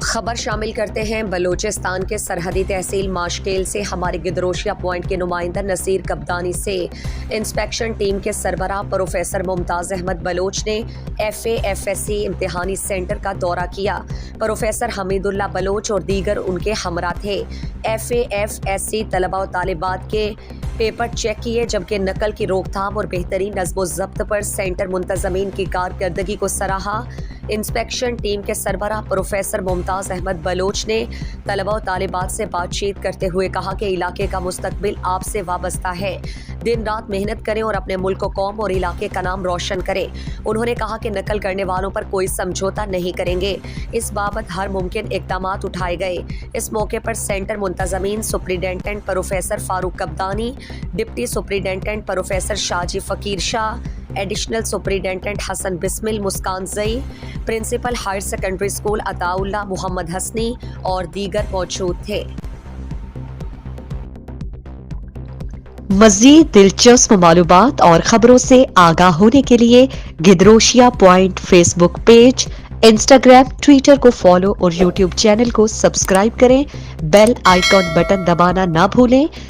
خبر شامل کرتے ہیں بلوچستان کے سرحدی تحصیل ماشکیل سے ہمارے گدروشیا پوائنٹ کے نمائندہ نصیر کبدانی سے انسپیکشن ٹیم کے سربراہ پروفیسر ممتاز احمد بلوچ نے FAFSC امتحانی سینٹر کا دورہ کیا۔ پروفیسر حمید اللہ بلوچ اور دیگر ان کے ہمراہ تھے۔ FAFSC طلباء و طالبات کے پیپر چیک کیے، جبکہ نقل کی روک تھام اور بہترین نظم و ضبط پر سینٹر منتظمین کی کارکردگی کو سراہا۔ انسپیکشن ٹیم کے سربراہ پروفیسر ممتاز احمد بلوچ نے طلباء و طالبات سے بات چیت کرتے ہوئے کہا کہ علاقے کا مستقبل آپ سے وابستہ ہے، دن رات محنت کریں اور اپنے ملک و قوم اور علاقے کا نام روشن کریں۔ انہوں نے کہا کہ نقل کرنے والوں پر کوئی سمجھوتا نہیں کریں گے، اس بابت ہر ممکن اقدامات اٹھائے گئے۔ اس موقع پر سینٹر منتظمین superintendent professor Farooq Kabdani, deputy superintendent professor Shaji Faqir Shah, additional superintendent Hasan Bismil Muskanzai, principal higher secondary school Ataullah Muhammad Hasni اور دیگر موجود تھے۔ مزید دلچسپ معلومات اور خبروں سے آگاہ ہونے کے لیے Gedrosia point Facebook page, Instagram, Twitter کو فالو اور یوٹیوب چینل کو سبسکرائب کریں۔ بیل آئیکن بٹن دبانا نہ بھولیں